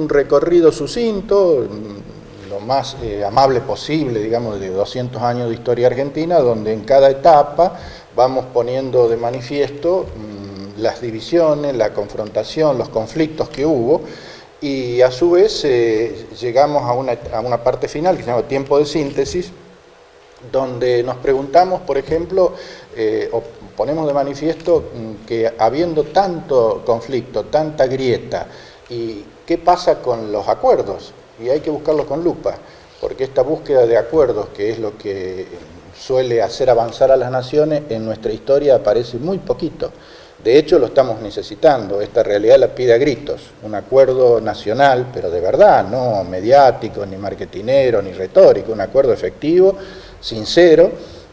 un recorrido sucinto, lo más amable posible, digamos, de 200 años de historia argentina, donde en cada etapa vamos poniendo de manifiesto las divisiones, la confrontación, los conflictos que hubo, y a su vez llegamos a una parte final que se llama tiempo de síntesis, donde nos preguntamos, por ejemplo, o ponemos de manifiesto que habiendo tanto conflicto, tanta grieta, ¿y qué pasa con los acuerdos? Y hay que buscarlos con lupa, porque esta búsqueda de acuerdos, que es lo que suele hacer avanzar a las naciones, en nuestra historia aparece muy poquito. De hecho, lo estamos necesitando, esta realidad la pide a gritos, un acuerdo nacional, pero de verdad, no mediático, ni marketinero, ni retórico, un acuerdo efectivo, sincero,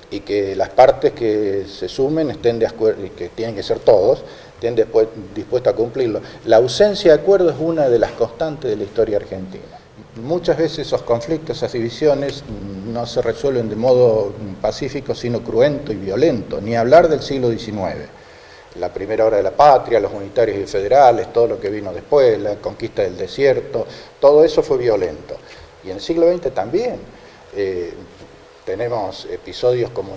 y que las partes que se sumen estén de acuerdo, y que tienen que ser todos, estén dispuestos a cumplirlo. La ausencia de acuerdo es una de las constantes de la historia argentina. Muchas veces esos conflictos, esas divisiones, no se resuelven de modo pacífico, sino cruento y violento, ni hablar del siglo XIX. La primera hora de la patria, los unitarios y federales, todo lo que vino después, la conquista del desierto, todo eso fue violento. Y en el siglo XX también. Tenemos episodios como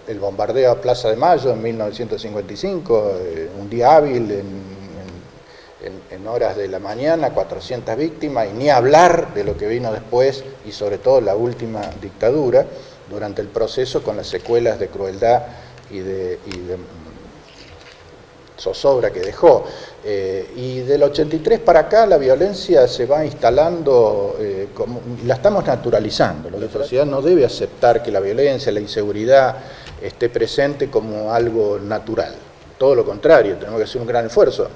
el bombardeo a Plaza de Mayo en 1955, un día hábil en horas de la mañana, 400 víctimas, y ni hablar de lo que vino después, y sobre todo la última dictadura, durante el proceso con las secuelas de crueldad y de zozobra que dejó. Y del 83 para acá la violencia se va instalando, la estamos naturalizando. La sociedad no debe aceptar que la violencia, la inseguridad esté presente como algo natural. Todo lo contrario, tenemos que hacer un gran esfuerzo.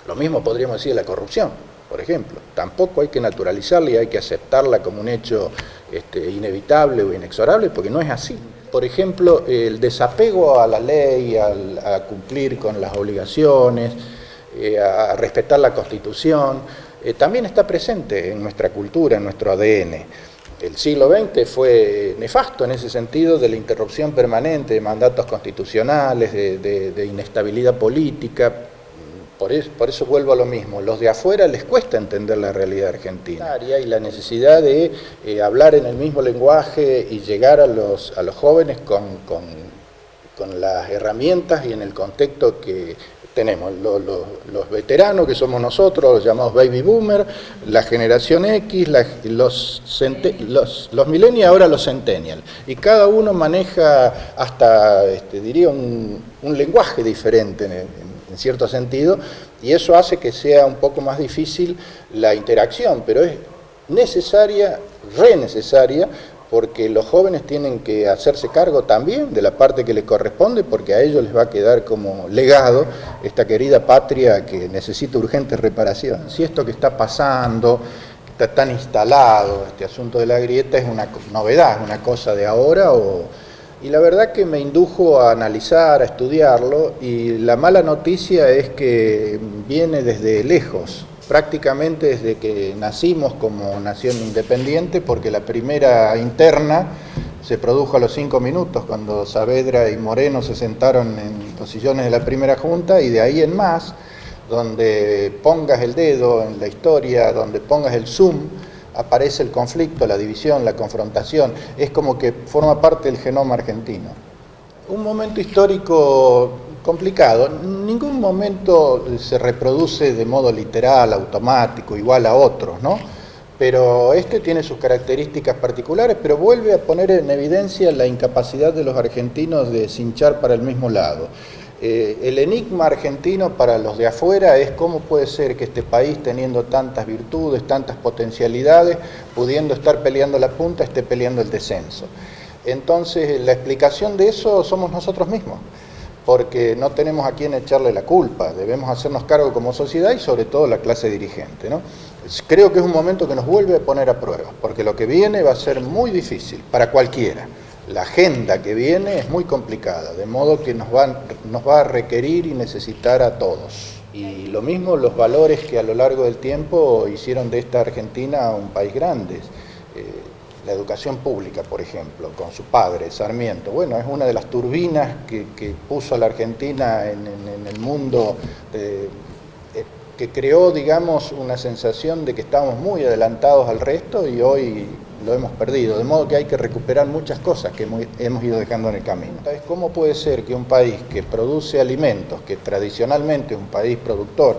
Lo mismo podríamos decir de la corrupción, por ejemplo. Tampoco hay que naturalizarla y hay que aceptarla como un hecho inevitable o inexorable, porque no es así. Por ejemplo, el desapego a la ley, a cumplir con las obligaciones, a respetar la Constitución, también está presente en nuestra cultura, en nuestro ADN. El siglo XX fue nefasto en ese sentido, de la interrupción permanente de mandatos constitucionales, de inestabilidad política. Por eso vuelvo a lo mismo, los de afuera les cuesta entender la realidad argentina y la necesidad de hablar en el mismo lenguaje y llegar a los jóvenes con las herramientas y en el contexto que tenemos. Los veteranos, que somos nosotros, los llamados baby boomer, la generación X, los millennials, ahora los centennials. Y cada uno maneja hasta, diría, un lenguaje diferente en cierto sentido, y eso hace que sea un poco más difícil la interacción, pero es necesaria, re necesaria, porque los jóvenes tienen que hacerse cargo también de la parte que les corresponde, porque a ellos les va a quedar como legado esta querida patria que necesita urgente reparación. Si esto que está pasando, que está tan instalado, este asunto de la grieta, es una novedad, es una cosa de ahora, y la verdad que me indujo a analizar, a estudiarlo, y la mala noticia es que viene desde lejos, prácticamente desde que nacimos como nación independiente, porque la primera interna se produjo a los 5 minutos, cuando Saavedra y Moreno se sentaron en los sillones de la primera junta, y de ahí en más, donde pongas el dedo en la historia, donde pongas el zoom, aparece el conflicto, la división, la confrontación. Es como que forma parte del genoma argentino. Un momento histórico complicado. Ningún momento se reproduce de modo literal, automático, igual a otros, ¿no? Pero este tiene sus características particulares, pero vuelve a poner en evidencia la incapacidad de los argentinos de cinchar para el mismo lado. El enigma argentino para los de afuera es cómo puede ser que este país, teniendo tantas virtudes, tantas potencialidades, pudiendo estar peleando la punta, esté peleando el descenso. Entonces, la explicación de eso somos nosotros mismos, porque no tenemos a quién echarle la culpa, debemos hacernos cargo como sociedad y sobre todo la clase dirigente, ¿no? Creo que es un momento que nos vuelve a poner a prueba, porque lo que viene va a ser muy difícil para cualquiera. La agenda que viene es muy complicada, de modo que nos va a requerir y necesitar a todos. Y lo mismo los valores que a lo largo del tiempo hicieron de esta Argentina un país grande. La educación pública, por ejemplo, con su padre, Sarmiento, bueno, es una de las turbinas que puso a la Argentina en el mundo, que creó, digamos, una sensación de que estábamos muy adelantados al resto y hoy lo hemos perdido, de modo que hay que recuperar muchas cosas que hemos ido dejando en el camino. ¿Cómo puede ser que un país que produce alimentos, que tradicionalmente es un país productor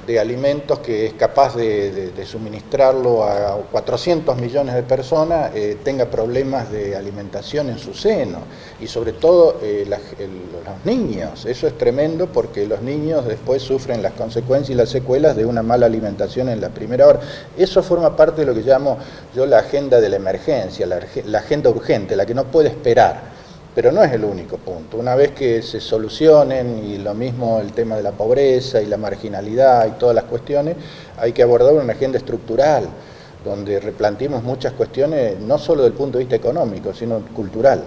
de alimentos, que es capaz de suministrarlo a 400 millones de personas, tenga problemas de alimentación en su seno? Y sobre todo los niños, eso es tremendo porque los niños después sufren las consecuencias y las secuelas de una mala alimentación en la primera hora. Eso forma parte de lo que llamo yo la agenda de la emergencia, la agenda urgente, la que no puede esperar. Pero no es el único punto. Una vez que se solucionen, y lo mismo el tema de la pobreza y la marginalidad y todas las cuestiones, hay que abordar una agenda estructural, donde replanteemos muchas cuestiones, no solo desde el punto de vista económico, sino cultural.